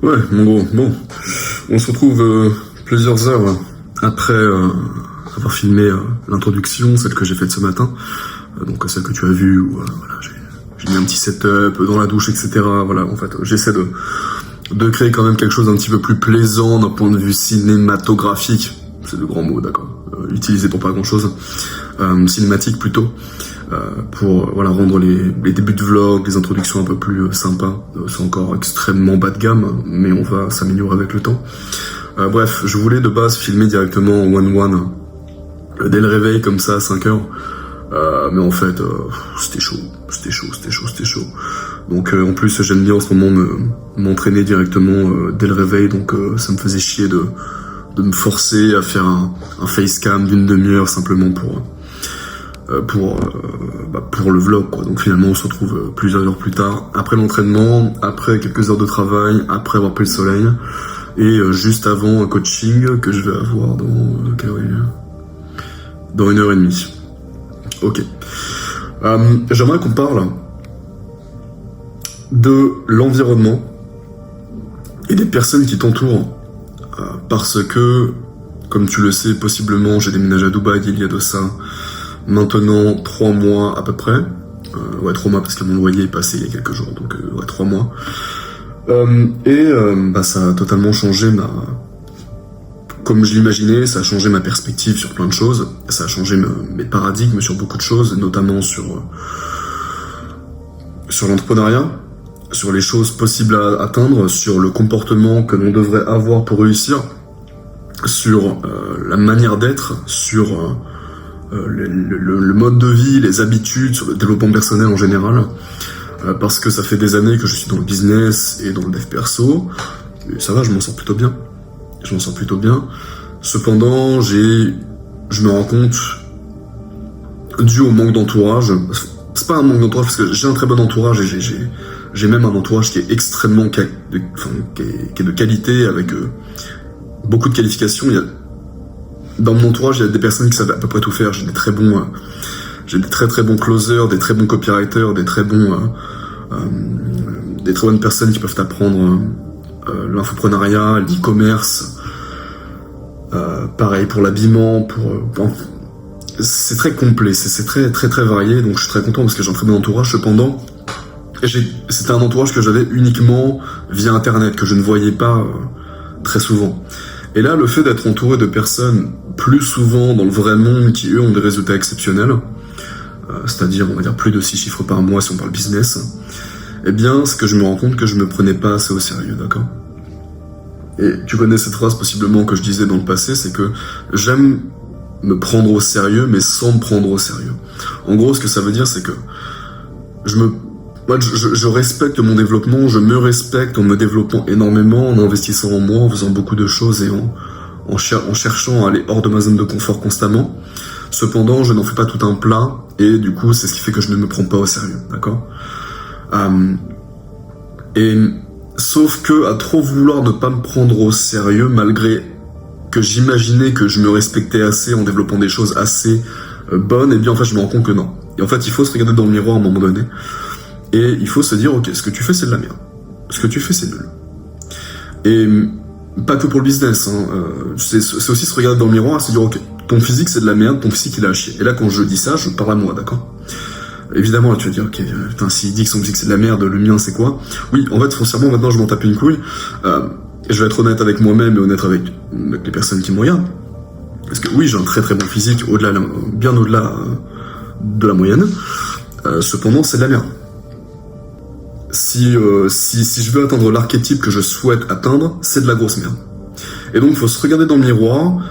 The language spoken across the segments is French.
Ouais, mon gros, bon. On se retrouve plusieurs heures après avoir filmé l'introduction, celle que j'ai faite ce matin. Donc celle que tu as vue, où voilà, j'ai mis un petit setup dans la douche, etc. Voilà, en fait, j'essaie de créer quand même quelque chose d'un petit peu plus plaisant d'un point de vue cinématographique. C'est de grands mots, d'accord. Utilisé pour pas grand-chose. Cinématique plutôt. Pour voilà, rendre les débuts de vlog, les introductions un peu plus sympas. C'est encore extrêmement bas de gamme, mais on va s'améliorer avec le temps. Bref, je voulais de base filmer directement en 1-1 dès le réveil comme ça à 5h. Mais en fait, c'était chaud. Donc en plus, j'aime bien en ce moment m'entraîner directement dès le réveil, donc ça me faisait chier de me forcer à faire un facecam d'une demi-heure simplement pour le vlog, quoi. Donc finalement on se retrouve plusieurs heures plus tard, après l'entraînement, après quelques heures de travail, après avoir pris le soleil, et juste avant un coaching que je vais avoir dans 1h30. Ok. J'aimerais qu'on parle de l'environnement et des personnes qui t'entourent, parce que, comme tu le sais, possiblement j'ai déménagé à Dubaï il y a de ça maintenant 3 mois à peu près. 3 mois parce que mon loyer est passé il y a quelques jours, donc 3 mois. Ça a totalement changé comme je l'imaginais, ça a changé ma perspective sur plein de choses, ça a changé mes paradigmes sur beaucoup de choses, notamment sur l'entrepreneuriat, sur les choses possibles à atteindre, sur le comportement que l'on devrait avoir pour réussir, sur la manière d'être, sur le mode de vie, les habitudes, sur le développement personnel en général, parce que ça fait des années que je suis dans le business et dans le dev perso, et ça va, je m'en sors plutôt bien. Cependant, je me rends compte, dû au manque d'entourage, c'est pas un manque d'entourage parce que j'ai un très bon entourage et j'ai même un entourage qui est extrêmement qui est de qualité, avec beaucoup de qualifications. Dans mon entourage, il y a des personnes qui savent à peu près tout faire. J'ai des très bons closers, des très bons copywriters, des très bonnes personnes qui peuvent t'apprendre l'infoprenariat, l'e-commerce, pareil pour l'habillement, c'est très complet, c'est très très très varié, donc je suis très content parce que j'ai un très bon entourage. Cependant, c'était un entourage que j'avais uniquement via internet, que je ne voyais pas très souvent. Et là, le fait d'être entouré de personnes plus souvent dans le vrai monde qui, eux, ont des résultats exceptionnels, c'est-à-dire, on va dire, plus de 6 chiffres par mois si on parle business, eh bien, c'est que je me rends compte que je me prenais pas assez au sérieux, d'accord ? Et tu connais cette phrase possiblement que je disais dans le passé, c'est que j'aime me prendre au sérieux, mais sans me prendre au sérieux. En gros, ce que ça veut dire, c'est que je respecte mon développement, je me respecte en me développant énormément, en investissant en moi, en faisant beaucoup de choses et en cherchant à aller hors de ma zone de confort constamment. Cependant, je n'en fais pas tout un plat, et du coup, c'est ce qui fait que je ne me prends pas au sérieux, d'accord ? Sauf que, à trop vouloir ne pas me prendre au sérieux, malgré que j'imaginais que je me respectais assez en développant des choses assez bonnes, et bien en fait je me rends compte que non. Et en fait il faut se regarder dans le miroir à un moment donné, et il faut se dire ok, ce que tu fais c'est de la merde, ce que tu fais c'est nul. Et pas que pour le business, hein, c'est aussi se regarder dans le miroir et se dire ok, ton physique c'est de la merde, ton physique il a à chier. Et là quand je dis ça, je parle à moi, d'accord ? Évidemment, là, tu vas dire, ok, putain, s'il dit que son physique c'est de la merde, le mien c'est quoi ? Oui, en fait, foncièrement, maintenant je m'en tape une couille. Et je vais être honnête avec moi-même et honnête avec les personnes qui me regardent. Parce que oui, j'ai un très très bon physique, bien au-delà de la moyenne. Cependant, c'est de la merde. Si je veux atteindre l'archétype que je souhaite atteindre, c'est de la grosse merde. Et donc, il faut se regarder dans le miroir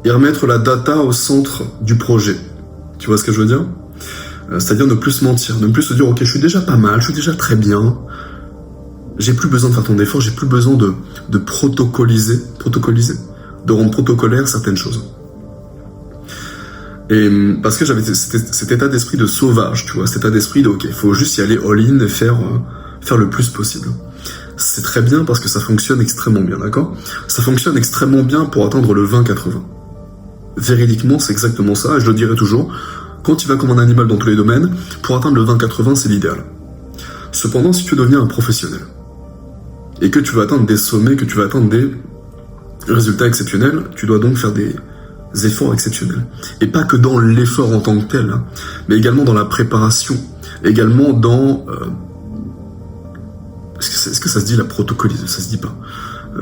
et remettre la data au centre du projet. Tu vois ce que je veux dire ? C'est-à-dire ne plus se mentir, ne plus se dire ok, je suis déjà pas mal, je suis déjà très bien, j'ai plus besoin de faire tant d'efforts, j'ai plus besoin de protocoliser, de rendre protocolaire certaines choses. Et parce que j'avais cet état d'esprit de sauvage, tu vois, cet état d'esprit de ok, il faut juste y aller all-in et faire le plus possible. C'est très bien parce que ça fonctionne extrêmement bien, d'accord ? Ça fonctionne extrêmement bien pour atteindre le 20-80. Véridiquement, c'est exactement ça, et je le dirai toujours. Quand tu vas comme un animal dans tous les domaines, pour atteindre le 20-80, c'est l'idéal. Cependant, si tu veux devenir un professionnel, et que tu veux atteindre des sommets, que tu veux atteindre des résultats exceptionnels, tu dois donc faire des efforts exceptionnels. Et pas que dans l'effort en tant que tel, hein, mais également dans la préparation, également dans... est-ce que ça se dit la protocolise? Ça se dit pas.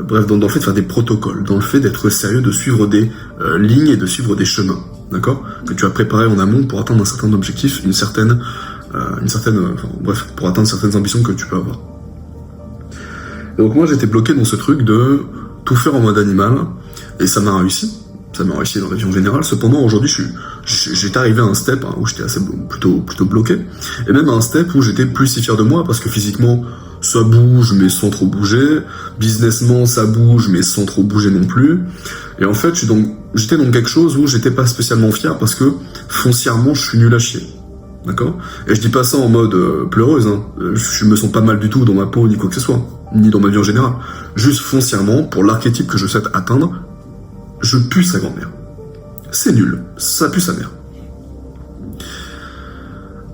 Bref, dans le fait de faire des protocoles, dans le fait d'être sérieux, de suivre des lignes et de suivre des chemins, d'accord? Que tu as préparé en amont pour atteindre un certain objectif, bref, pour atteindre certaines ambitions que tu peux avoir. Et donc moi j'étais bloqué dans ce truc de tout faire en mode animal, et ça m'a réussi. Ça m'a réussi dans la vie en général. Cependant, aujourd'hui, j'étais arrivé à un step où j'étais plutôt bloqué, et même à un step où j'étais plus si fier de moi, parce que physiquement, ça bouge, mais sans trop bouger. Businessment, ça bouge, mais sans trop bouger non plus. Et en fait, j'étais dans quelque chose où j'étais pas spécialement fier, parce que foncièrement, je suis nul à chier. D'accord? Et je dis pas ça en mode pleureuse, hein. Je me sens pas mal du tout dans ma peau, ni quoi que ce soit, ni dans ma vie en général. Juste foncièrement, pour l'archétype que je souhaite atteindre, je pue sa grand-mère. C'est nul, ça pue sa mère.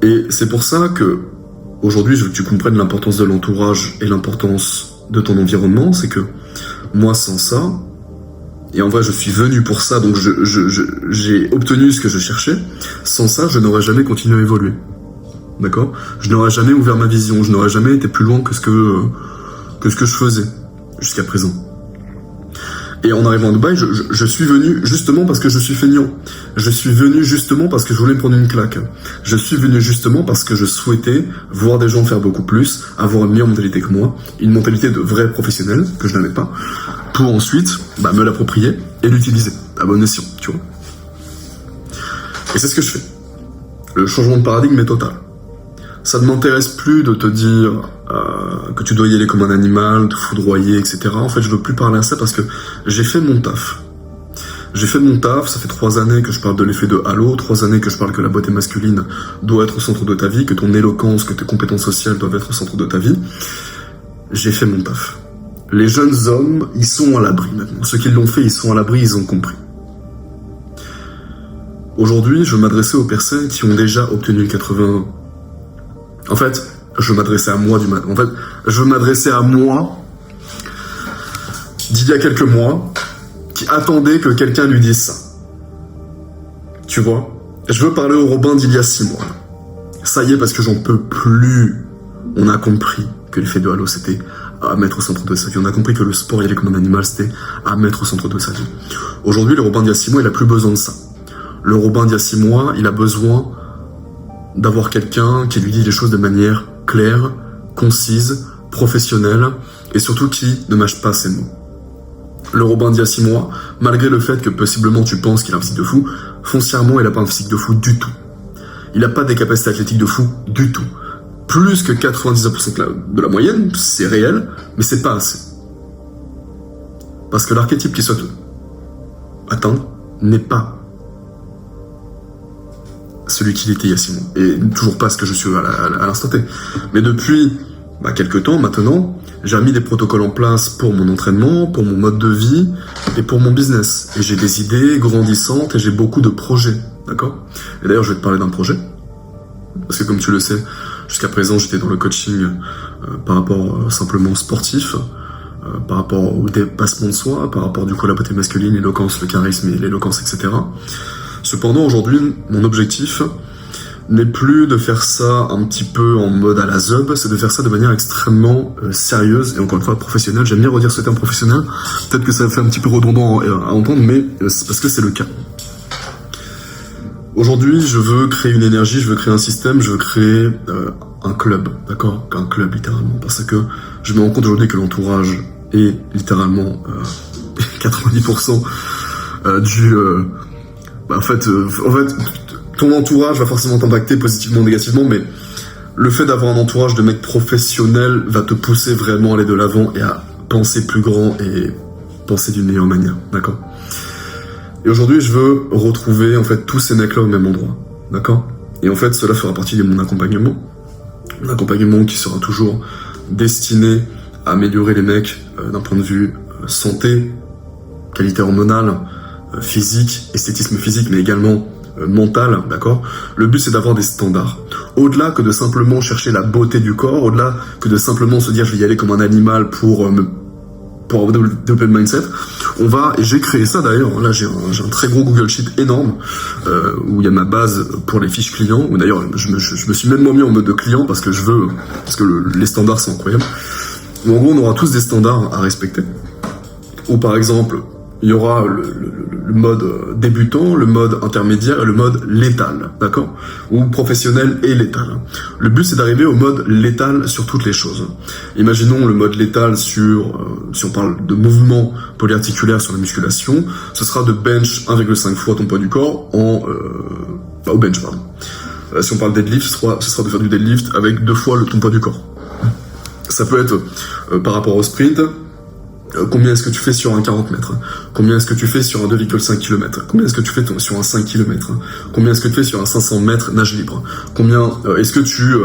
Et c'est pour ça que, aujourd'hui, je veux que tu comprennes l'importance de l'entourage et l'importance de ton environnement, c'est que, moi, sans ça, et en vrai, je suis venu pour ça, donc j'ai obtenu ce que je cherchais, sans ça, je n'aurais jamais continué à évoluer. D'accord? Je n'aurais jamais ouvert ma vision, je n'aurais jamais été plus loin que ce que je faisais, jusqu'à présent. Et en arrivant à Dubaï, je suis venu justement parce que je suis feignant. Je suis venu justement parce que je voulais me prendre une claque. Je suis venu justement parce que je souhaitais voir des gens faire beaucoup plus, avoir une meilleure mentalité que moi, une mentalité de vrai professionnel, que je n'avais pas, pour ensuite me l'approprier et l'utiliser à bon escient, tu vois. Et c'est ce que je fais. Le changement de paradigme est total. Ça ne m'intéresse plus de te dire que tu dois y aller comme un animal, te foudroyer, etc. En fait, je veux plus parler à ça parce que j'ai fait mon taf. J'ai fait mon taf, ça fait 3 années que je parle de l'effet de halo, 3 années que je parle que la beauté masculine doit être au centre de ta vie, que ton éloquence, que tes compétences sociales doivent être au centre de ta vie. J'ai fait mon taf. Les jeunes hommes, ils sont à l'abri maintenant. Ceux qui l'ont fait, ils sont à l'abri, ils ont compris. Aujourd'hui, je m'adressais aux personnes qui ont déjà obtenu le 81. En fait, je m'adressais à moi d'il y a quelques mois, qui attendait que quelqu'un lui dise ça. Tu vois? Je veux parler au Robin d'il y a 6 mois. Ça y est, parce que j'en peux plus. On a compris que l'effet de halo, c'était à mettre au centre de sa vie. On a compris que le sport, il est comme un animal, c'était à mettre au centre de sa vie. Aujourd'hui, le Robin d'il y a 6 mois, il a plus besoin de ça. Le Robin d'il y a 6 mois, il a besoin d'avoir quelqu'un qui lui dit les choses de manière claire, concise, professionnelle, et surtout qui ne mâche pas ses mots. Le Robin d'il y a 6 mois, malgré le fait que possiblement tu penses qu'il a un physique de fou, foncièrement il n'a pas un physique de fou du tout. Il n'a pas des capacités athlétiques de fou du tout. Plus que 99% de la moyenne, c'est réel, mais c'est pas assez. Parce que l'archétype qu'il souhaite atteindre n'est pas celui qu'il était il y a 6 mois. Et toujours pas ce que je suis à l'instant T. Mais depuis quelques temps maintenant, j'ai mis des protocoles en place pour mon entraînement, pour mon mode de vie et pour mon business. Et j'ai des idées grandissantes et j'ai beaucoup de projets. D'accord? Et d'ailleurs, je vais te parler d'un projet. Parce que comme tu le sais, jusqu'à présent, j'étais dans le coaching par rapport simplement sportif, par rapport au dépassement de soi, par rapport du coup à la beauté masculine, l'éloquence, le charisme et l'éloquence, etc. Cependant, aujourd'hui, mon objectif n'est plus de faire ça un petit peu en mode à la zeub, c'est de faire ça de manière extrêmement sérieuse et encore une fois professionnelle. J'aime bien redire ce terme professionnel, peut-être que ça fait un petit peu redondant à entendre, mais c'est parce que c'est le cas. Aujourd'hui, je veux créer une énergie, je veux créer un système, je veux créer un club, d'accord? Un club littéralement, parce que je me rends compte aujourd'hui que l'entourage est littéralement 90% du... en fait, ton entourage va forcément t'impacter positivement ou négativement, mais le fait d'avoir un entourage de mecs professionnels va te pousser vraiment à aller de l'avant et à penser plus grand et penser d'une meilleure manière, d'accord? Et aujourd'hui, je veux retrouver en fait tous ces mecs-là au même endroit, d'accord? Et en fait, cela fera partie de mon accompagnement. Un accompagnement qui sera toujours destiné à améliorer les mecs d'un point de vue santé, qualité hormonale, physique, esthétisme physique, mais également mental, d'accord? Le but, c'est d'avoir des standards. au-delà que de simplement chercher la beauté du corps, au-delà que de simplement se dire je vais y aller comme un animal pour développer le mindset, et j'ai créé ça d'ailleurs, là j'ai un très gros Google Sheet énorme, où il y a ma base pour les fiches clients, où d'ailleurs je me suis même mis en mode de client parce que les standards sont incroyables, où en gros on aura tous des standards à respecter, où par exemple il y aura le mode débutant, le mode intermédiaire et le mode létal, d'accord? Ou professionnel et létal. Le but, c'est d'arriver au mode létal sur toutes les choses. Imaginons le mode létal si on parle de mouvement polyarticulaire sur la musculation, ce sera de bench 1,5 fois ton poids du corps au bench, pardon. Si on parle deadlift, ce sera de faire du deadlift avec 2 fois ton poids du corps. Ça peut être par rapport au sprint. Combien est-ce que tu fais sur un 40 mètres? Combien est-ce que tu fais sur un 2,5 km? Combien est-ce que tu fais sur un 5 km? Combien est-ce que tu fais sur un 500 mètres nage libre? Combien est-ce que tu,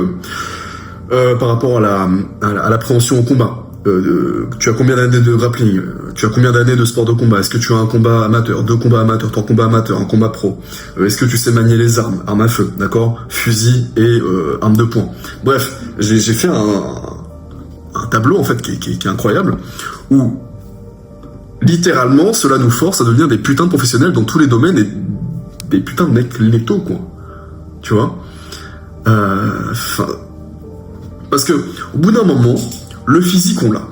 par rapport à l'appréhension au combat, tu as combien d'années de grappling? Tu as combien d'années de sport de combat? Est-ce que tu as un combat amateur, 2 combats amateurs, 3 combats amateurs, un combat pro? Est-ce que tu sais manier les armes à feu, d'accord? Fusil et arme de poing. Bref, j'ai fait un tableau en fait qui est incroyable, où littéralement cela nous force à devenir des putains de professionnels dans tous les domaines et des putains de mecs létaux, quoi. Tu vois, parce que au bout d'un moment le physique on l'a,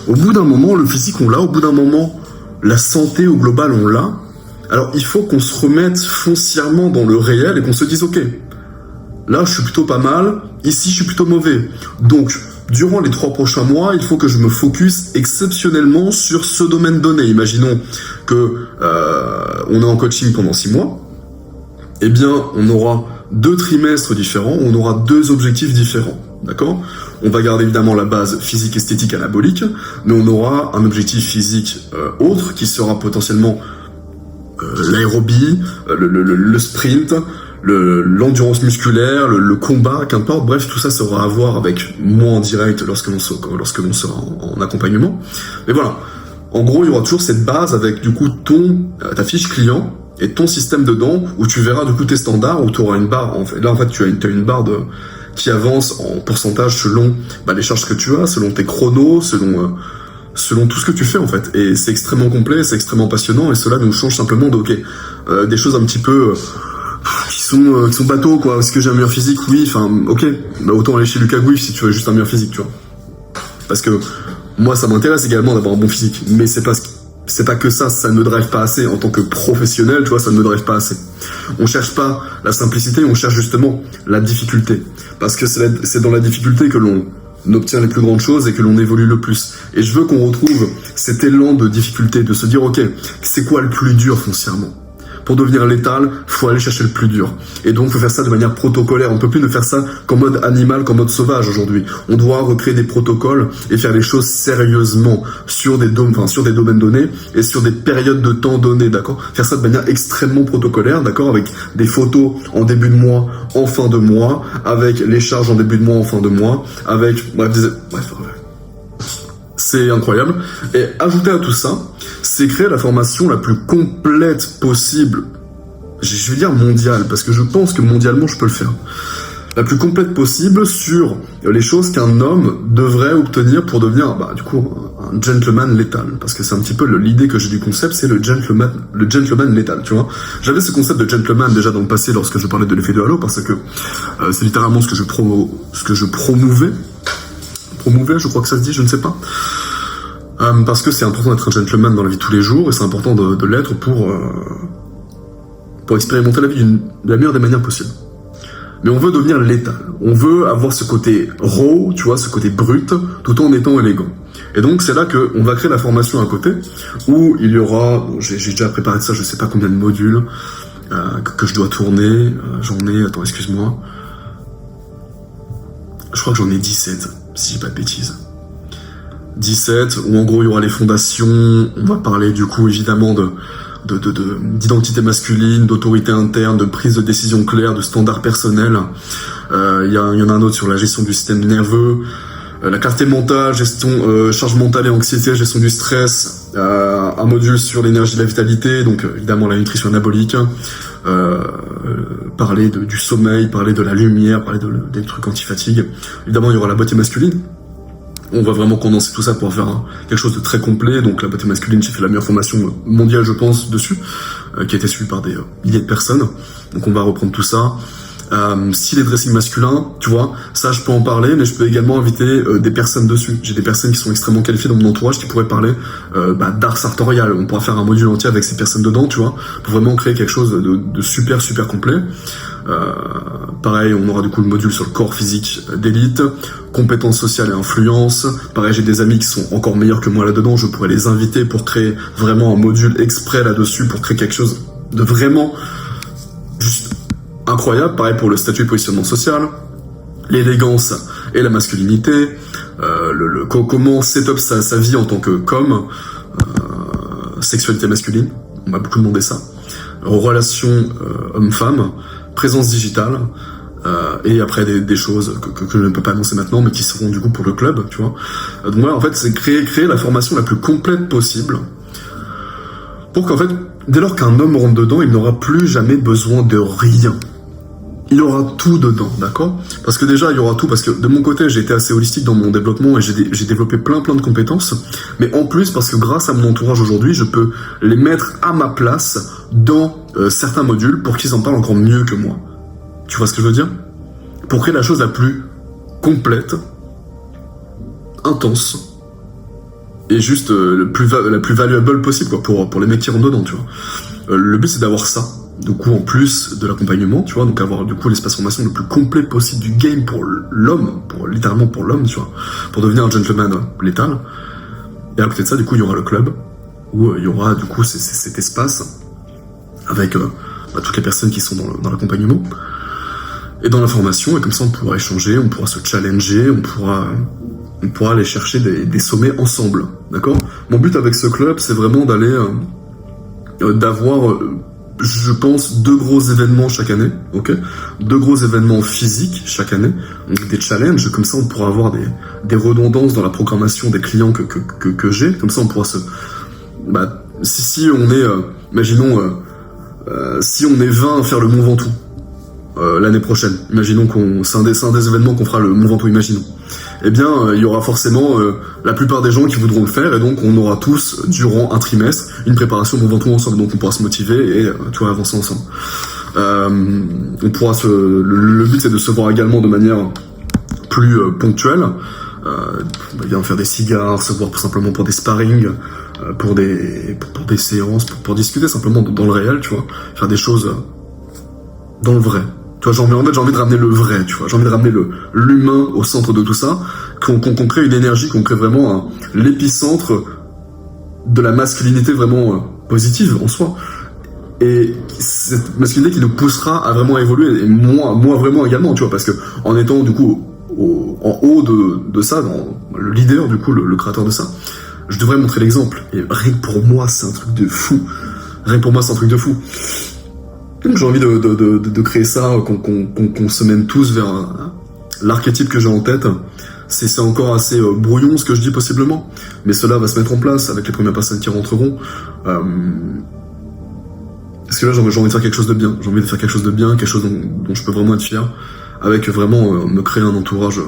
au bout d'un moment la santé au global on l'a. Alors il faut qu'on se remette foncièrement dans le réel et qu'on se dise ok, là je suis plutôt pas mal, ici je suis plutôt mauvais, donc durant les 3 prochains mois, il faut que je me focus exceptionnellement sur ce domaine donné. Imaginons que on est en coaching pendant 6 mois. Eh bien, on aura 2 trimestres différents, on aura 2 objectifs différents. D'accord? On va garder évidemment la base physique, esthétique, anabolique, mais on aura un objectif physique autre qui sera potentiellement l'aérobie, le sprint, l'endurance musculaire, le combat, qu'importe. Bref, tout ça sera à voir avec moi en direct lorsque l'on sera en accompagnement. Mais voilà, en gros, il y aura toujours cette base avec du coup ta fiche client et ton système dedans, où tu verras du coup tes standards, où tu auras une barre. Là, en fait, tu as une barre qui avance en pourcentage selon les charges que tu as, selon tes chronos, selon tout ce que tu fais en fait. Et c'est extrêmement complet, c'est extrêmement passionnant, et cela nous change simplement des choses un petit peu qui sont bateaux, quoi. Est-ce que j'ai un meilleur physique? Oui, enfin, ok, autant aller chez Lucas Gouif si tu veux juste un meilleur physique, tu vois. Parce que moi, ça m'intéresse également d'avoir un bon physique, mais c'est pas que ça ne me drive pas assez en tant que professionnel, tu vois, ça ne me drive pas assez. On cherche pas la simplicité, on cherche justement la difficulté, parce que c'est dans la difficulté que l'on obtient les plus grandes choses et que l'on évolue le plus. Et je veux qu'on retrouve cet élan de difficulté, de se dire ok, c'est quoi le plus dur foncièrement? Pour devenir létal, faut aller chercher le plus dur. Et donc, faut faire ça de manière protocolaire. On peut plus ne faire ça qu'en mode animal, qu'en mode sauvage aujourd'hui. On doit recréer des protocoles et faire les choses sérieusement sur des domaines donnés et sur des périodes de temps données, d'accord? Faire ça de manière extrêmement protocolaire, d'accord? Avec des photos en début de mois, en fin de mois, avec les charges en début de mois, en fin de mois, avec, bref. C'est incroyable. Et ajouter à tout ça, c'est créer la formation la plus complète possible. Je vais dire mondiale, parce que je pense que mondialement, je peux le faire. La plus complète possible sur les choses qu'un homme devrait obtenir pour devenir, un gentleman létal. Parce que c'est un petit peu l'idée que j'ai du concept, c'est le gentleman létal, tu vois. J'avais ce concept de gentleman déjà dans le passé lorsque je parlais de l'effet de halo, parce que c'est littéralement ce que je promouvais, je crois que ça se dit, je ne sais pas. Parce que c'est important d'être un gentleman dans la vie de tous les jours, et c'est important de l'être pour expérimenter la vie de la meilleure des manières possibles. Mais on veut devenir létal. On veut avoir ce côté raw, tu vois, ce côté brut, tout en étant élégant. Et donc c'est là qu'on va créer la formation à côté, où il y aura, j'ai déjà préparé ça, je sais pas combien de modules que je dois tourner. Attends, excuse-moi. Je crois que j'en ai 17, si j'ai pas de bêtises. 17, où en gros il y aura les fondations, on va parler du coup évidemment d'identité masculine, d'autorité interne, de prise de décision claire, de standards personnels. Il y en a un autre sur la gestion du système nerveux, la clarté mentale, charge mentale et anxiété, gestion du stress, un module sur l'énergie et la vitalité, donc évidemment la nutrition anabolique, parler du sommeil, parler de la lumière, parler des trucs anti-fatigue. Évidemment, il y aura la beauté masculine. On va vraiment condenser tout ça pour faire quelque chose de très complet. Donc la beauté masculine, j'ai fait la meilleure formation mondiale, je pense, dessus, qui a été suivie par des milliers de personnes. Donc on va reprendre tout ça. Si les dressings masculins, tu vois, ça je peux en parler, mais je peux également inviter des personnes dessus. J'ai des personnes qui sont extrêmement qualifiées dans mon entourage qui pourraient parler d'art sartorial. On pourra faire un module entier avec ces personnes dedans, tu vois, pour vraiment créer quelque chose de super complet. Pareil, on aura du coup le module sur le corps physique d'élite, compétences sociales et influence. Pareil, j'ai des amis qui sont encore meilleurs que moi là-dedans, je pourrais les inviter pour créer vraiment un module exprès là-dessus, pour créer quelque chose de vraiment juste incroyable. Pareil pour le statut et positionnement social, l'élégance et la masculinité, comment set up sa vie en tant que sexualité masculine, on m'a beaucoup demandé ça, relations homme-femme, présence digitale, et après des choses que je ne peux pas annoncer maintenant, mais qui seront du coup pour le club, tu vois. Donc moi, en fait, c'est créer la formation la plus complète possible, pour qu'en fait, dès lors qu'un homme rentre dedans, il n'aura plus jamais besoin de rien. Il y aura tout dedans, d'accord? Parce que déjà, il y aura tout, parce que de mon côté, j'ai été assez holistique dans mon développement et j'ai développé plein de compétences, mais en plus, parce que grâce à mon entourage aujourd'hui, je peux les mettre à ma place dans certains modules pour qu'ils en parlent encore mieux que moi. Tu vois ce que je veux dire? Pour créer la chose la plus complète, intense, et juste la plus valuable possible, quoi, pour les mecs qui rentrent dedans, tu vois. Le but, c'est d'avoir ça. Du coup, en plus de l'accompagnement, tu vois, donc avoir du coup l'espace formation le plus complet possible du game pour l'homme, littéralement pour l'homme, tu vois, pour devenir un gentleman létal. Et à côté de ça, du coup, il y aura le club, où il y aura du coup cet espace avec toutes les personnes qui sont dans l'accompagnement et dans la formation, et comme ça on pourra échanger, on pourra se challenger, on pourra aller chercher des sommets ensemble, d'accord? Mon but avec ce club, c'est vraiment d'avoir je pense 2 gros événements chaque année, ok, 2 gros événements physiques chaque année, donc des challenges, comme ça on pourra avoir des redondances dans la programmation des clients que j'ai, comme ça on pourra si on est, imaginons, si on est 20 à faire le Mont Ventoux l'année prochaine, imaginons c'est un des événements qu'on fera le Mont Ventoux, imaginons. Eh bien, il y aura forcément la plupart des gens qui voudront le faire, et donc on aura tous, durant un trimestre, une préparation Mont Ventoux ensemble, donc on pourra se motiver et tu vois, avancer ensemble. On pourra le but, c'est de se voir également de manière plus ponctuelle, bien faire des cigares, se voir simplement pour des sparring, pour des séances, pour discuter simplement dans le réel, tu vois, faire des choses dans le vrai. Tu vois, j'ai envie de ramener le vrai, tu vois. J'ai envie de ramener l'humain au centre de tout ça, qu'on crée une énergie, qu'on crée vraiment l'épicentre de la masculinité vraiment positive en soi. Et cette masculinité qui nous poussera à vraiment évoluer, et moi vraiment également, tu vois, parce que en étant du coup en haut de ça, le leader, du coup, le créateur de ça, je devrais montrer l'exemple. Et rien que pour moi, c'est un truc de fou. Donc j'ai envie de créer ça, qu'on se mène tous vers l'archétype que j'ai en tête. C'est encore assez brouillon ce que je dis possiblement, mais cela va se mettre en place avec les premières personnes qui rentreront. Parce que là j'ai envie de faire quelque chose de bien, quelque chose dont je peux vraiment être fier, avec vraiment me créer un entourage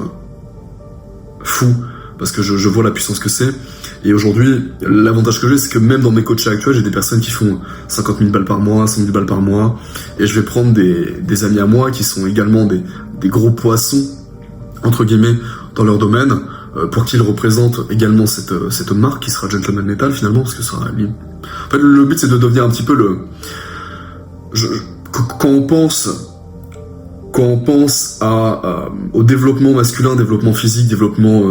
fou, parce que je vois la puissance que c'est. Et aujourd'hui, l'avantage que j'ai, c'est que même dans mes coachs actuels, j'ai des personnes qui font 50 000 balles par mois, 100 000 balles par mois, et je vais prendre des amis à moi qui sont également des gros poissons, entre guillemets, dans leur domaine, pour qu'ils représentent également cette marque qui sera Gentleman Létal finalement, parce que ça sera... En fait, le but, c'est de devenir un petit peu quand on pense au développement masculin, développement physique, développement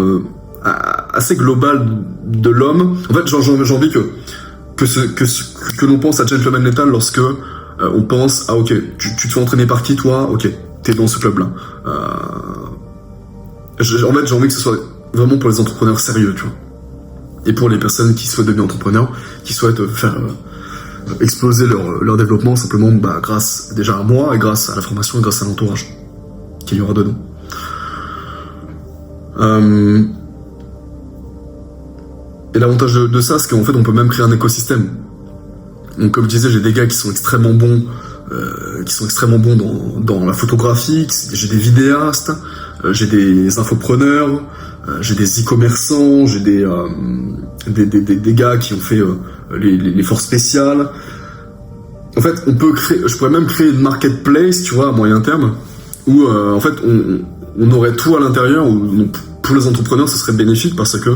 assez global de l'homme, en fait, j'ai envie que l'on pense à Gentleman Létal lorsque on pense à ok, tu te fais entraîner par qui toi, ok, t'es dans ce club-là. En fait, j'ai envie que ce soit vraiment pour les entrepreneurs sérieux, tu vois, et pour les personnes qui souhaitent devenir entrepreneurs, qui souhaitent faire exploser leur développement simplement grâce déjà à moi, et grâce à la formation, et grâce à l'entourage qu'il y aura dedans. Et l'avantage de ça, c'est qu'en fait, on peut même créer un écosystème. Donc, comme je disais, j'ai des gars qui sont extrêmement bons qui sont extrêmement bons dans la photographie. J'ai des vidéastes, j'ai des infopreneurs, j'ai des e-commerçants, j'ai des gars qui ont fait les forces spéciales. En fait, je pourrais même créer une marketplace, tu vois, à moyen terme, où en fait on aurait tout à l'intérieur, où pour les entrepreneurs ce serait bénéfique parce que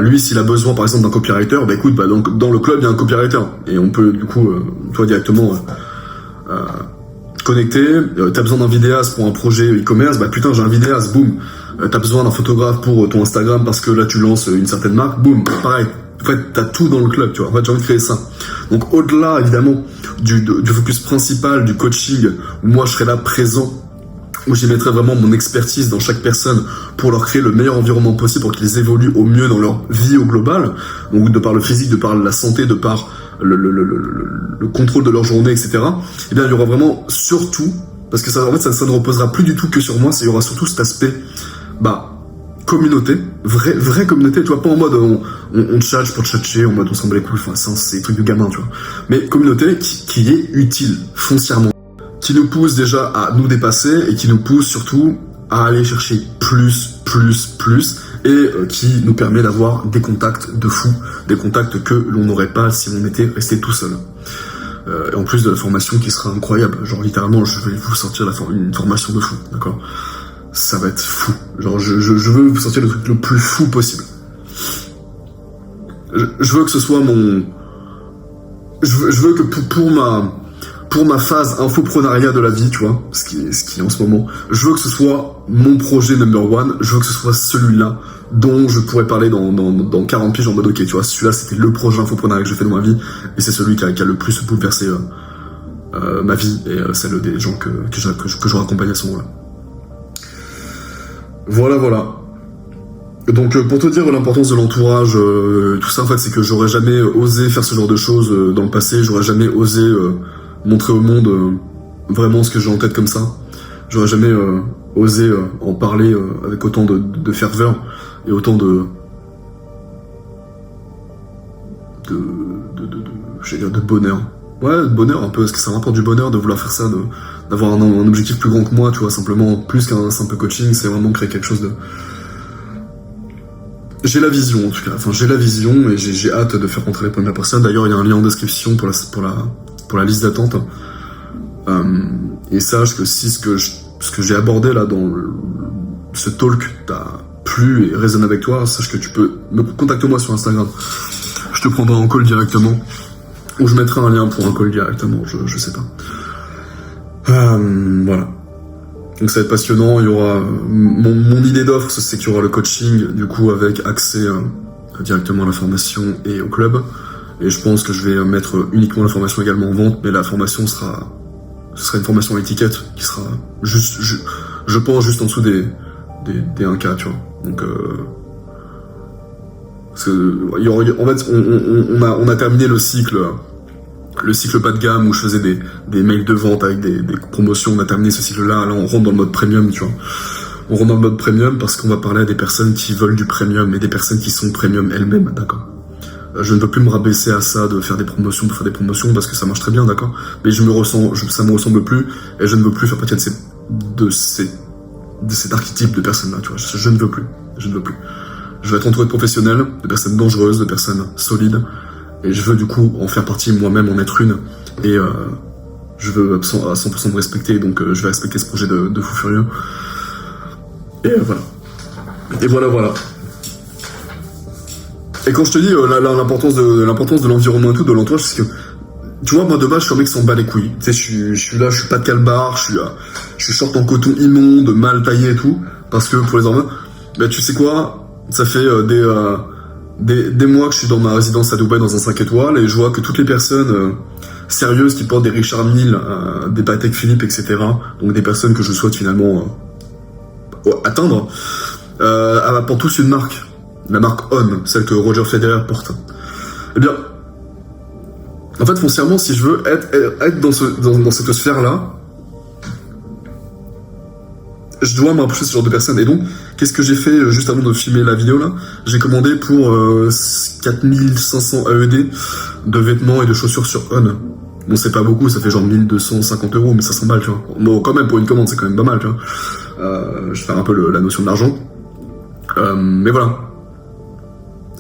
lui, s'il a besoin par exemple d'un copywriter, écoute, dans le club il y a un copywriter et on peut du coup toi directement connecter. T'as besoin d'un vidéaste pour un projet e-commerce, putain j'ai un vidéaste, boum. T'as besoin d'un photographe pour ton Instagram parce que là tu lances une certaine marque, boum, pareil. En fait, t'as tout dans le club, tu vois. En fait, j'ai envie de créer ça. Donc, au-delà, évidemment, du focus principal du coaching, où moi, je serais là présent, où j'y mettrais vraiment mon expertise dans chaque personne pour leur créer le meilleur environnement possible pour qu'ils évoluent au mieux dans leur vie au global. Donc, de par le physique, de par la santé, de par le contrôle de leur journée, etc. Eh bien, il y aura vraiment surtout, parce que ça, en fait, ça ne reposera plus du tout que sur moi, il y aura surtout cet aspect, communauté, vraie communauté, tu vois, pas en mode on tchatche pour tchatcher, en mode on s'en bat les couilles, enfin c'est des trucs de gamin, tu vois. Mais communauté qui est utile, foncièrement, qui nous pousse déjà à nous dépasser et qui nous pousse surtout à aller chercher plus, et qui nous permet d'avoir des contacts de fou, des contacts que l'on n'aurait pas si on était resté tout seul. Et en plus de la formation qui sera incroyable, genre littéralement je vais vous sortir une formation de fou, d'accord? Ça va être fou. Genre, je veux vous sortir le truc le plus fou possible. Je veux que ce soit mon... Je veux que pour ma phase infoprenariat de la vie, tu vois, ce qui est en ce moment, je veux que ce soit mon projet number one, je veux que ce soit celui-là dont je pourrais parler dans 40 piges en mode ok, tu vois, celui-là c'était le projet infoprenariat que j'ai fait dans ma vie, et c'est celui qui a le plus bouleversé ma vie et celle des gens que j'aurais accompagné à ce moment-là. Voilà. Donc pour te dire l'importance de l'entourage, tout ça en fait, c'est que j'aurais jamais osé faire ce genre de choses dans le passé, j'aurais jamais osé montrer au monde vraiment ce que j'ai en tête comme ça, j'aurais jamais osé en parler avec autant de ferveur et autant de bonheur. Ouais, de bonheur un peu, parce que ça rapporte du bonheur de vouloir faire ça, d'avoir un objectif plus grand que moi, tu vois, simplement, plus qu'un simple coaching, c'est vraiment créer quelque chose de... J'ai la vision, en tout cas, j'ai la vision, et j'ai hâte de faire rentrer les premières personnes. D'ailleurs, il y a un lien en description pour la liste d'attente. Et sache que si ce que j'ai abordé là dans ce talk t'a plu et résonne avec toi, sache que tu peux me contacter moi sur Instagram. Je te prendrai en call directement. Ou je mettrai un lien pour un call directement, je sais pas. Voilà. Donc ça va être passionnant, il y aura... Mon idée d'offre, c'est qu'il y aura le coaching, du coup, avec accès directement à la formation et au club. Et je pense que je vais mettre uniquement la formation également en vente, mais la formation ce sera une formation à étiquette, qui sera juste, je pense, juste en dessous des 1K, tu vois. Donc... parce que, en fait, on a terminé le cycle pas de gamme où je faisais des mails de vente avec des promotions. On a terminé ce cycle-là. Là, on rentre dans le mode premium, tu vois. On rentre dans le mode premium parce qu'on va parler à des personnes qui veulent du premium et des personnes qui sont premium elles-mêmes, d'accord. Je ne veux plus me rabaisser à ça de faire des promotions pour faire des promotions parce que ça marche très bien, d'accord. Mais ça me ressemble plus et je ne veux plus faire partie de cet archétype de personnes-là, tu vois. Je ne veux plus. Je veux être entouré de professionnels, de personnes dangereuses, de personnes solides. Et je veux du coup en faire partie moi-même, en être une. Et je veux à 100% me respecter, donc je vais respecter ce projet de fou furieux. Et voilà. Et voilà. Et quand je te dis l'importance de l'environnement et tout, de l'entourage, c'est que, tu vois, moi de base, je suis un mec qui s'en bat les couilles. Tu sais, je suis là, je suis pas de calbar, je suis short en coton immonde, mal taillé et tout. Parce que pour les enfants, tu sais quoi, ça fait des mois que je suis dans ma résidence à Dubaï dans un 5 étoiles et je vois que toutes les personnes sérieuses qui portent des Richard Mille, des Patek Philippe, etc., donc des personnes que je souhaite finalement atteindre, portent tous une marque, la marque On, celle que Roger Federer porte. Eh bien, en fait, foncièrement, si je veux être dans cette sphère-là, je dois m'approcher de ce genre de personnes. Et donc, qu'est-ce que j'ai fait juste avant de filmer la vidéo là? J'ai commandé pour 4500 AED de vêtements et de chaussures sur On. Bon, c'est pas beaucoup, ça fait genre 1250 €, mais ça s'emballe, tu vois. Bon, quand même, pour une commande, c'est quand même pas mal, tu vois. Je vais faire un peu la notion de l'argent. Mais voilà.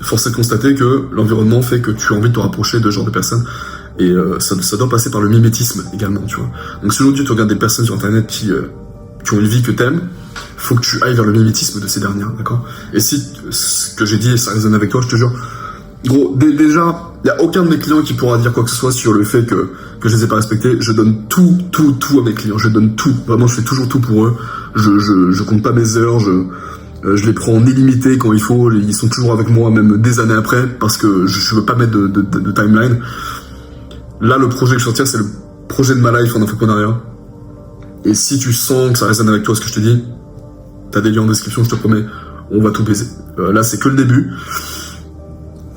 Force est de constater que l'environnement fait que tu as envie de te rapprocher de ce genre de personnes. Et ça doit passer par le mimétisme également, tu vois. Donc si aujourd'hui tu regardes des personnes sur internet qui ont une vie que t'aimes, faut que tu ailles vers le mimétisme de ces dernières, d'accord? Et si ce que j'ai dit, ça résonne avec toi, je te jure, gros, déjà, il y a aucun de mes clients qui pourra dire quoi que ce soit sur le fait que je les ai pas respectés. Je donne tout à mes clients, je donne tout. Vraiment, je fais toujours tout pour eux. Je compte pas mes heures, je les prends en illimité quand il faut. Ils sont toujours avec moi, même des années après, parce que je veux pas mettre de timeline. Là, le projet que je sortir, c'est le projet de ma life en infoprenariat. Et si tu sens que ça résonne avec toi, ce que je te dis, t'as des liens en description, je te promets, on va tout baiser. Là, c'est que le début.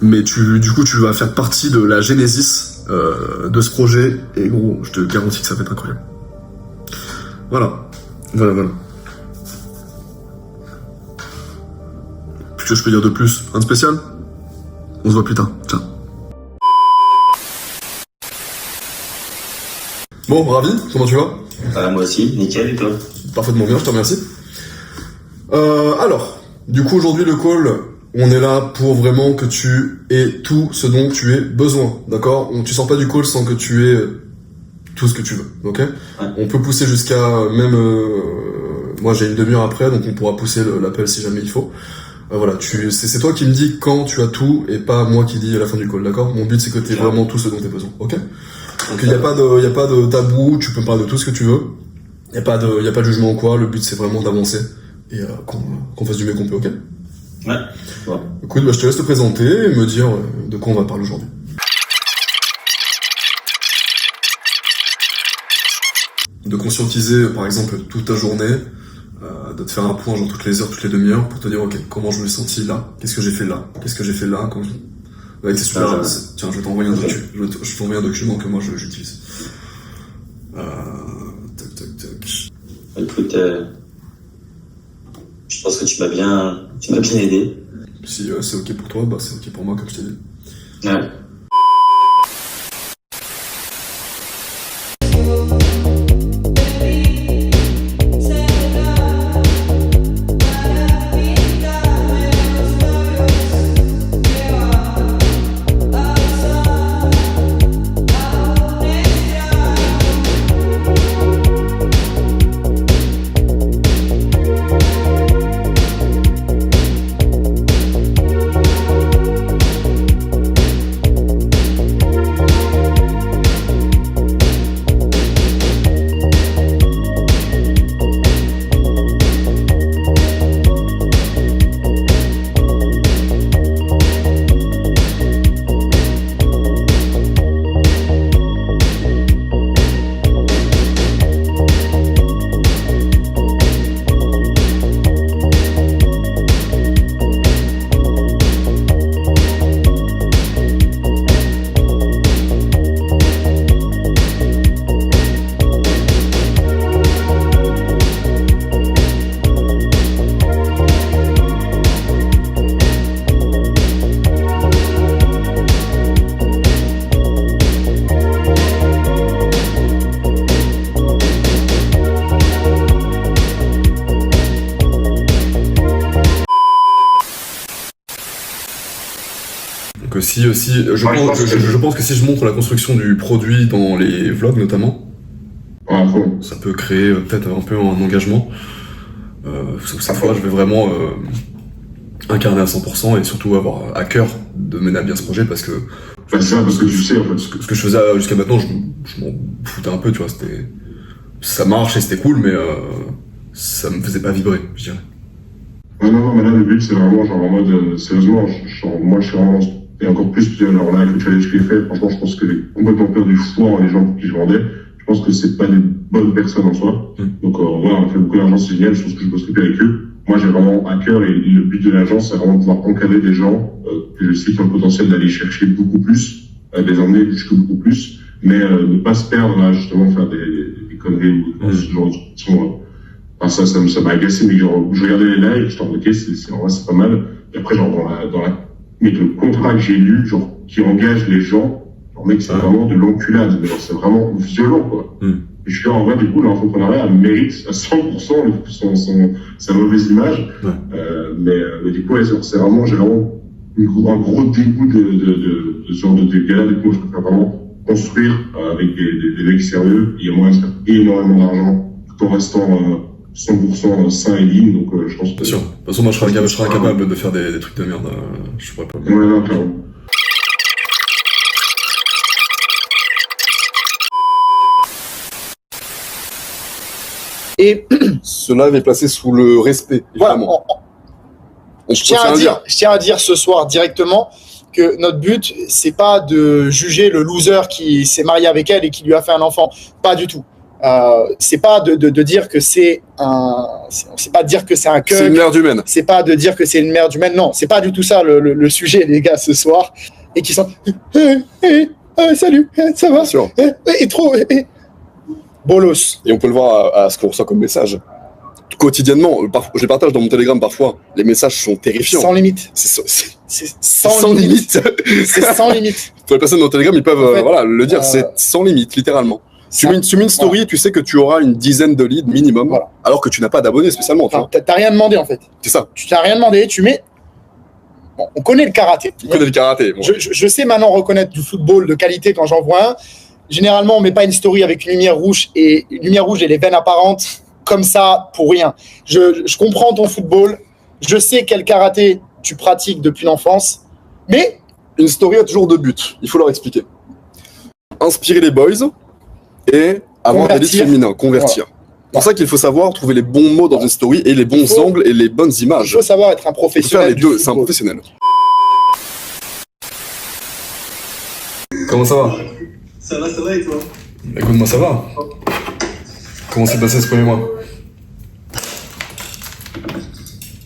Mais du coup, tu vas faire partie de la génésis de ce projet. Et gros, je te garantis que ça va être incroyable. Voilà. Qu'est-ce que je peux dire de plus? Un spécial? On se voit plus tard. Ciao. Bon, ravi, comment tu vas? Moi aussi, nickel, et toi? Parfaitement bien, je te remercie. Alors, du coup aujourd'hui le call, on est là pour vraiment que tu aies tout ce dont tu aies besoin, d'accord? Tu sors pas du call sans que tu aies tout ce que tu veux, ok? Ouais. On peut pousser jusqu'à même... moi j'ai une demi-heure après, donc on pourra pousser l'appel si jamais il faut. Voilà, c'est toi qui me dis quand tu as tout et pas moi qui dis à la fin du call, d'accord? Mon but c'est que tu aies vraiment tout ce dont tu as besoin, ok? Donc il y a pas de tabou, tu peux parler de tout ce que tu veux. Il y a pas de jugement ou quoi, le but c'est vraiment d'avancer et qu'on fasse du mieux qu'on peut, ok? Ouais. Bon. Écoute, je te laisse te présenter et me dire de quoi on va parler aujourd'hui. De conscientiser par exemple toute ta journée, de te faire un point genre toutes les heures, toutes les demi-heures pour te dire ok, comment je me suis senti là, qu'est-ce que j'ai fait là, Ouais, c'est super. Tiens, je vais t'envoyer un document. Je vais t'envoyer un document que moi j'utilise. Tac. Écoute, je pense que tu m'as bien aidé. Si c'est ok pour toi, bah c'est ok pour moi comme je t'ai dit. Ouais. Que je pense que si je montre la construction du produit dans les vlogs notamment, ça peut créer peut-être un peu un engagement. Cette fois, je vais vraiment incarner à 100% et surtout avoir à cœur de mener à bien ce projet parce que... c'est ça, parce que tu sais, en fait. Ce que je faisais jusqu'à maintenant, je m'en foutais un peu, tu vois, ça marche et c'était cool, mais ça me faisait pas vibrer, je dirais. Non, mais là, le but, c'est vraiment, genre, en mode, sérieusement, moi, je suis vraiment, et encore plus, alors là, avec le challenge que j'ai fait, franchement, je pense que j'ai complètement perdu foi en les gens pour qui je vendais. Je pense que c'est pas des bonnes personnes en soi. Donc, voilà, on a fait beaucoup d'argent, c'est génial, je pense que je bosserai plus avec eux. Moi, j'ai vraiment à cœur, et le but de l'agence, c'est vraiment de pouvoir encadrer des gens, que je sais qui ont le potentiel d'aller chercher beaucoup plus, les emmener jusqu'à beaucoup plus, mais ne pas se perdre là, justement, faire des conneries ou ce genre de trucs. Enfin, ça m'a agacé, mais genre, je regardais les lives, je t'en ok, en vrai, c'est pas mal. Et après, genre, mais le contrat que j'ai lu, genre, qui engage les gens, Alors, mec, c'est vraiment de l'enculade, mais genre, c'est vraiment violent, quoi. Mm. Et je suis là, en vrai, du coup, l'entrepreneuriat mérite à 100% sa mauvaise image. Ouais. Mais du coup, ouais, c'est vraiment, j'ai vraiment un gros dégoût de ce genre de dégâts. Du coup, je préfère vraiment construire avec des mecs sérieux. Il y a moyen de faire énormément d'argent tout en restant 100% sain et ligne. Donc, je pense que... Bien sûr. De toute façon, moi, je serais incapable de faire des trucs de merde. Je pourrais pas. Ouais, non, clairement. Et Ce live est placé sous le respect, voilà, évidemment. je tiens à dire ce soir directement que notre but, c'est pas de juger le loser qui s'est marié avec elle et qui lui a fait un enfant. Pas du tout. C'est pas de dire que c'est pas de dire que c'est un C'est une cuck. merde humaine. C'est pas de dire que c'est une merde humaine. Non, c'est pas du tout ça le sujet, les gars, ce soir. Et qui sont salut, ça va? Bien sûr. Et trop. Bolos. Et on peut le voir à ce qu'on reçoit comme message. Quotidiennement, je les partage dans mon Telegram parfois. Les messages sont terrifiants. Sans limite. C'est Sans limite. C'est sans limite. Pour les personnes dans Telegram, ils peuvent En fait, voilà, le dire. C'est sans limite, littéralement. Tu mets une story, tu sais que tu auras une dizaine de leads minimum, Voilà. alors que tu n'as pas d'abonnés spécialement. Tu vois. T'as rien demandé, en fait. C'est ça. Tu t'as rien demandé, tu mets. Bon, on connaît le karaté. Tu connais le karaté. Bon. Je sais maintenant reconnaître du football de qualité quand j'en vois un. Généralement, on met pas une story avec une lumière rouge et les veines apparentes comme ça pour rien. Je comprends ton football. Je sais quel karaté tu pratiques depuis l'enfance. Mais Une story a toujours deux buts. Il faut leur expliquer. Inspirer les boys et avoir des leads Convertir. féminins, convertir. C'est pour ça qu'il faut savoir trouver les bons mots dans une story et les bons angles et les bonnes il images. faut savoir être un Il faut faire professionnel. les du deux, c'est un football. professionnel. Comment ça va? Ça va et toi? Écoute, moi, ça va. Comment s'est passé ce premier mois?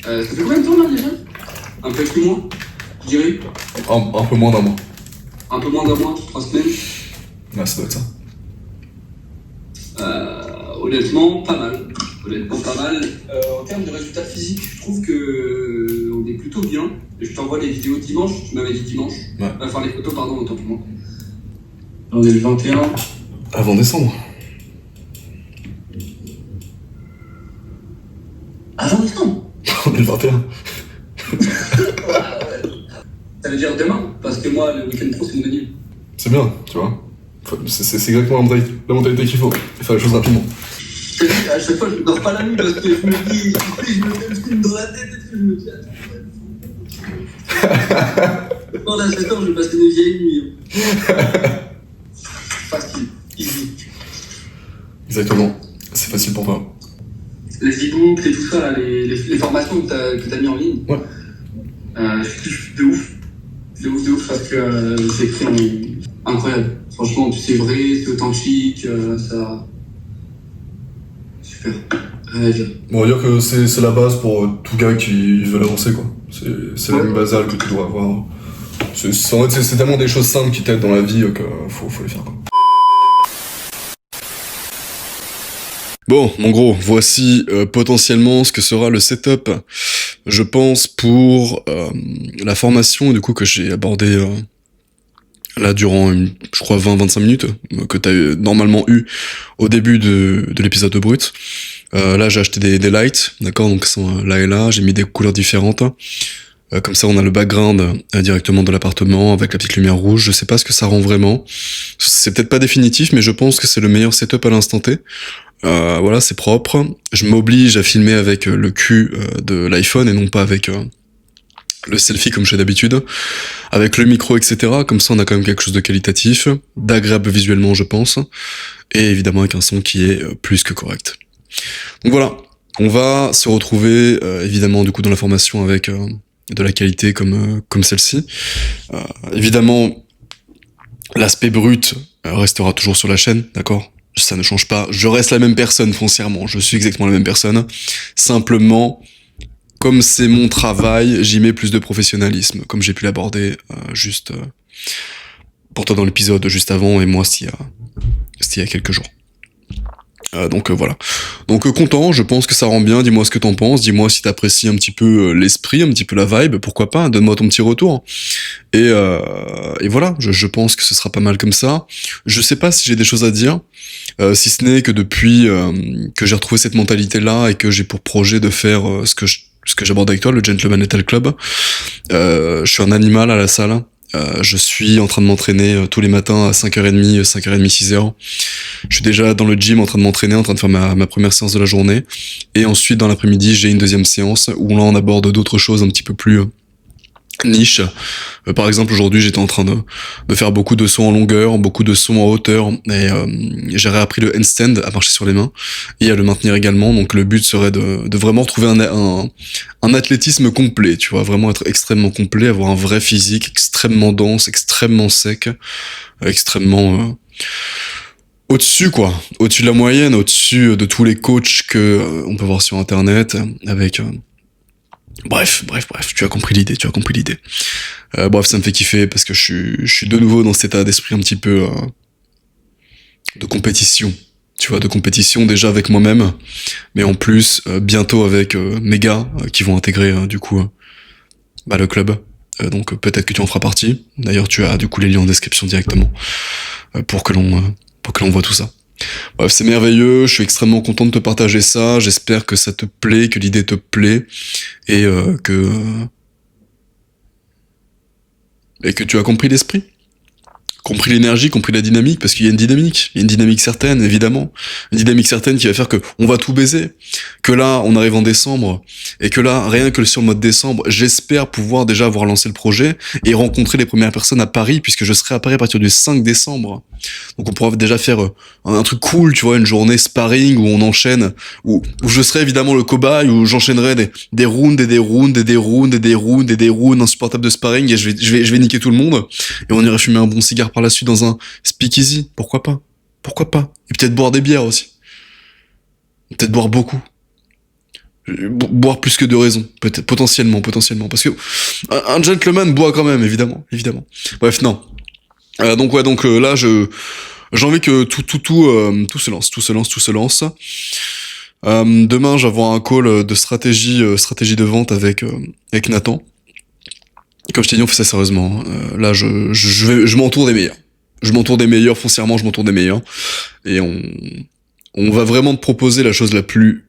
Ça fait combien de temps là déjà? Un peu plus moins, je dirais. Un peu moins d'un mois. Un peu moins d'un mois, 3 semaines. Ouais, ça doit être ça. Honnêtement, pas mal. En termes de résultats physiques, je trouve que on est plutôt bien. Je t'envoie les vidéos dimanche, tu m'avais dit dimanche. Ouais. Enfin les photos, pardon, autant pour moi. On est le 21. Avant décembre. Avant décembre. On est le 21. Ça veut dire demain, parce que moi, le week-end pro, c'est mon anniv. C'est bien, tu vois. C'est exactement la mentalité qu'il faut. Il faut faire les choses rapidement. Je te dis, à chaque fois, je dors pas la nuit parce que je me dis, je me fais le film dans la tête et tout, je me dis, pendant à 7 ans, je vais passer une vieille nuit. Facile, easy. Exactement. C'est facile pour toi. Les e-books et tout ça, là, les formations que t'as mis en ligne. Ouais. Je kiffe de ouf. De ouf parce que c'est écrit incroyable. Franchement, c'est vrai, c'est authentique, ça. Super. Rien à dire. Bon, on va dire que c'est la base pour tout gars qui veut avancer, quoi. C'est la même basale que tu dois avoir. En fait, c'est tellement des choses simples qui t'aident dans la vie qu'il faut les faire, quoi. Bon, en gros, voici potentiellement ce que sera le setup, je pense, pour la formation du coup que j'ai abordé là durant, je crois, 20-25 minutes, que t'as normalement eu au début de l'épisode de Brut. Là, j'ai acheté des lights, d'accord, donc ils sont là et là, j'ai mis des couleurs différentes. Comme ça, on a le background directement de l'appartement avec la petite lumière rouge. Je sais pas ce que ça rend vraiment. C'est peut-être pas définitif, mais je pense que c'est le meilleur setup à l'instant T. Voilà, c'est propre. Je m'oblige à filmer avec le cul de l'iPhone et non pas avec le selfie comme je fais d'habitude. Avec le micro, etc. Comme ça, on a quand même quelque chose de qualitatif, d'agréable visuellement, je pense. Et évidemment avec un son qui est plus que correct. Donc voilà, on va se retrouver évidemment du coup dans la formation avec de la qualité comme celle-ci. Évidemment, l'aspect brut restera toujours sur la chaîne, d'accord ? Ça ne change pas, je reste la même personne foncièrement, je suis exactement la même personne. Simplement, comme c'est mon travail, j'y mets plus de professionnalisme, comme j'ai pu l'aborder juste pour toi dans l'épisode juste avant et moi c'était il y a quelques jours. Donc voilà. Donc content, je pense que ça rend bien, dis-moi ce que t'en penses, dis-moi si t'apprécies un petit peu l'esprit, un petit peu la vibe, pourquoi pas, donne-moi ton petit retour. Et voilà, je pense que ce sera pas mal comme ça. Je sais pas si j'ai des choses à dire, si ce n'est que depuis que j'ai retrouvé cette mentalité-là et que j'ai pour projet de faire ce que j'aborde avec toi, le Gentleman Metal Club. Je suis un animal à la salle. Je suis en train de m'entraîner tous les matins à 5h30, 6h. Je suis déjà dans le gym en train de m'entraîner, en train de faire ma première séance de la journée. Et ensuite, dans l'après-midi, j'ai une deuxième séance où là, on aborde d'autres choses un petit peu plus niche. Par exemple, aujourd'hui, j'étais en train de faire beaucoup de sauts en longueur, beaucoup de sauts en hauteur, et j'ai réappris le handstand à marcher sur les mains et à le maintenir également. Donc le but serait de vraiment trouver un athlétisme complet, tu vois, vraiment être extrêmement complet, avoir un vrai physique extrêmement dense, extrêmement sec, extrêmement au-dessus quoi, au-dessus de la moyenne, au-dessus de tous les coachs que on peut voir sur internet avec Bref, tu as compris l'idée. Bref, ça me fait kiffer parce que je suis de nouveau dans cet état d'esprit un petit peu de compétition. Tu vois, de compétition déjà avec moi-même, mais en plus bientôt avec mes gars qui vont intégrer du coup le club. Donc peut-être que tu en feras partie. D'ailleurs, tu as du coup les liens en description directement pour que l'on voit tout ça. Bref, c'est merveilleux, je suis extrêmement content de te partager ça, j'espère que ça te plaît, que l'idée te plaît, et que tu as compris l'esprit, compris l'énergie, compris la dynamique, parce qu'il y a une dynamique certaine, évidemment, une dynamique certaine qui va faire que on va tout baiser, que là, on arrive en décembre, et que là, rien que sur le mois de décembre, j'espère pouvoir déjà avoir lancé le projet, et rencontrer les premières personnes à Paris, puisque je serai à Paris à partir du 5 décembre. Donc on pourra déjà faire un truc cool, tu vois, une journée sparring où on enchaîne, où je serai évidemment le cobaye, où j'enchaînerai des rounds et des rounds et des rounds et des rounds et des rounds insupportables de sparring, et je vais niquer tout le monde, et on irait fumer un bon cigare par la suite dans un speakeasy, pourquoi pas, et peut-être boire des bières aussi, peut-être boire beaucoup, boire plus que de raison, peut-être, potentiellement, parce que un gentleman boit quand même, évidemment. Bref, non. Donc là j'ai envie que tout se lance. Demain, je vais avoir un call de stratégie de vente avec Nathan. Comme je t'ai dit, on fait ça sérieusement. Là, je m'entoure des meilleurs. Foncièrement, je m'entoure des meilleurs. Et on va vraiment te proposer la chose la plus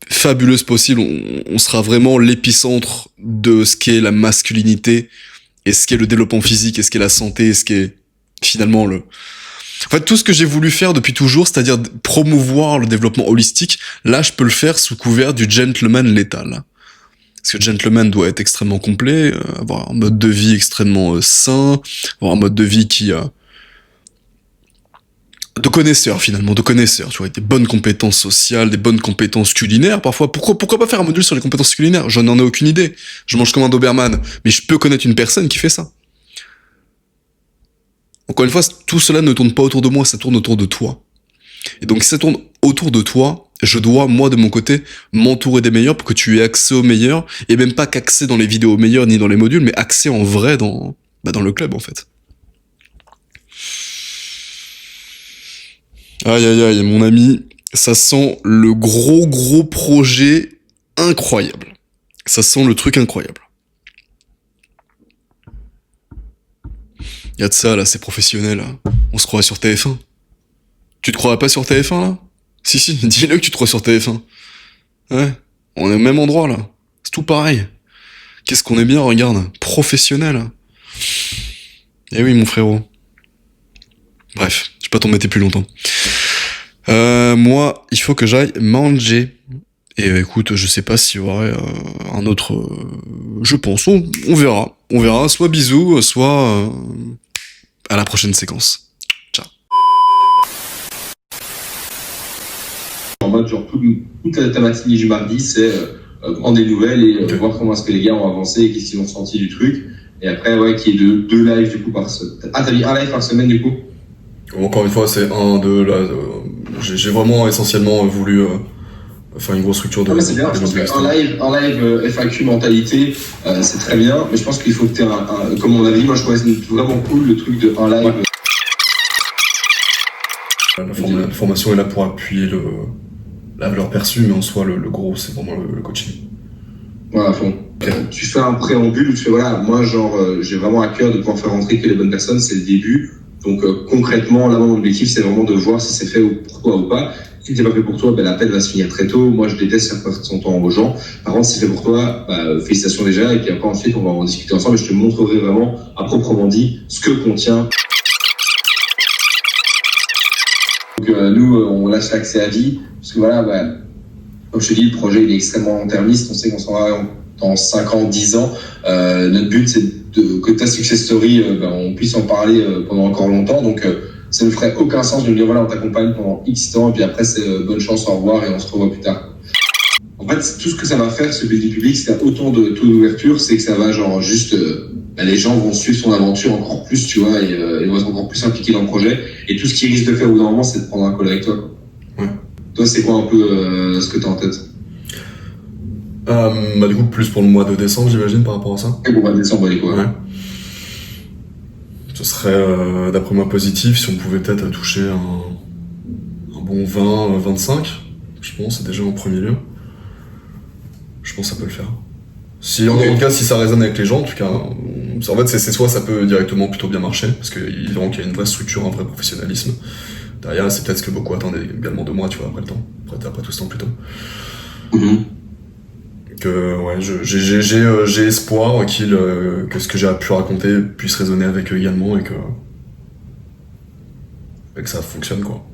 fabuleuse possible. On sera vraiment l'épicentre de ce qu'est la masculinité, et ce qu'est le développement physique, et ce qu'est la santé, et ce qu'est finalement en fait, tout ce que j'ai voulu faire depuis toujours, c'est-à-dire promouvoir le développement holistique, là, je peux le faire sous couvert du gentleman létal. Parce que gentleman doit être extrêmement complet, avoir un mode de vie extrêmement sain, avoir un mode de vie qui de connaisseurs, tu vois, des bonnes compétences sociales, des bonnes compétences culinaires, parfois. Pourquoi pas faire un module sur les compétences culinaires? Je n'en ai aucune idée. Je mange comme un Doberman, mais je peux connaître une personne qui fait ça. Encore une fois, tout cela ne tourne pas autour de moi, ça tourne autour de toi. Et donc, si ça tourne autour de toi, je dois, moi, de mon côté, m'entourer des meilleurs pour que tu aies accès aux meilleurs, et même pas qu'accès dans les vidéos aux meilleurs, ni dans les modules, mais accès en vrai dans le club, en fait. Aïe, mon ami, ça sent le gros projet incroyable. Ça sent le truc incroyable. Y'a de ça, là, c'est professionnel, là. On se croit sur TF1. Tu te crois pas sur TF1, là? Si, dis-le que tu te crois sur TF1. Ouais, on est au même endroit, là. C'est tout pareil. Qu'est-ce qu'on est bien, regarde. Professionnel. Eh oui, mon frérot. Bref, je vais pas t'embêter plus longtemps. Moi, il faut que j'aille manger. Et écoute, je sais pas s'il y aurait un autre... je pense, on verra. On verra, soit bisous, soit à la prochaine séquence. Ciao. En mode, genre, toute ta matinée du mardi, c'est prendre des nouvelles et voir comment est-ce que les gars ont avancé et qu'est-ce qu'ils ont senti du truc. Et après, ouais, qu'il y ait deux lives du coup par semaine. Ah, t'as dit un live par semaine du coup? Encore une fois, c'est 1, 2, là. J'ai vraiment essentiellement voulu faire une grosse structure de... mais c'est bien, je pense qu'un live FAQ mentalité, c'est très bien, mais je pense qu'il faut que tu aies comme on a dit, moi je trouvais vraiment cool le truc de un live. Ouais. La formation est là pour appuyer la valeur perçue, mais en soi, le gros, c'est vraiment le coaching. Voilà, à fond. Tu fais un préambule où tu fais, voilà, moi, j'ai vraiment à cœur de pouvoir faire rentrer que les bonnes personnes, c'est le début. Donc, concrètement, là, mon objectif, c'est vraiment de voir si c'est fait pour toi ou pas. Si c'est pas fait pour toi, l'appel va se finir très tôt. Moi, je déteste faire perdre son temps aux gens. Par contre, si c'est fait pour toi, félicitations déjà. Et puis après, ensuite, on va en discuter ensemble et je te montrerai vraiment, à proprement dit, ce que contient. Donc, nous, on lâche l'accès à vie. Parce que voilà, comme je te dis, le projet, il est extrêmement long-termiste. On sait qu'on s'en va dans 5 ans, 10 ans. Notre but, c'est que ta success story, on puisse en parler pendant encore longtemps. Donc, ça ne ferait aucun sens de me dire, voilà, on t'accompagne pendant X temps, et puis après, c'est bonne chance, au revoir, et on se revoit plus tard. En fait, tout ce que ça va faire, ce building public, c'est autant de taux d'ouverture, c'est que ça va juste, les gens vont suivre son aventure encore plus, tu vois, et vont être encore plus impliqués dans le projet. Et tout ce qu'ils risquent de faire au bout d'un moment, c'est de prendre un call avec toi, quoi. Ouais. Toi, c'est quoi un peu ce que t'as en tête? Du coup, plus pour le mois de décembre, j'imagine, par rapport à ça. Et pour le mois de décembre, allez, quoi. Ouais. Ce serait, d'après moi, positif si on pouvait peut-être toucher un bon 20, 25. Je pense, c'est déjà en premier lieu. Je pense que ça peut le faire. Si, en tout cas, si ça résonne avec les gens, en tout cas, en fait, c'est soit ça peut directement plutôt bien marcher, parce qu'ils verront qu'il y a une vraie structure, un vrai professionnalisme. Derrière, c'est peut-être ce que beaucoup attendent également de moi, tu vois, après le temps. Après tout ce temps, plutôt. Que, ouais, j'ai espoir que ce que j'ai pu raconter puisse résonner avec eux également et que ça fonctionne, quoi.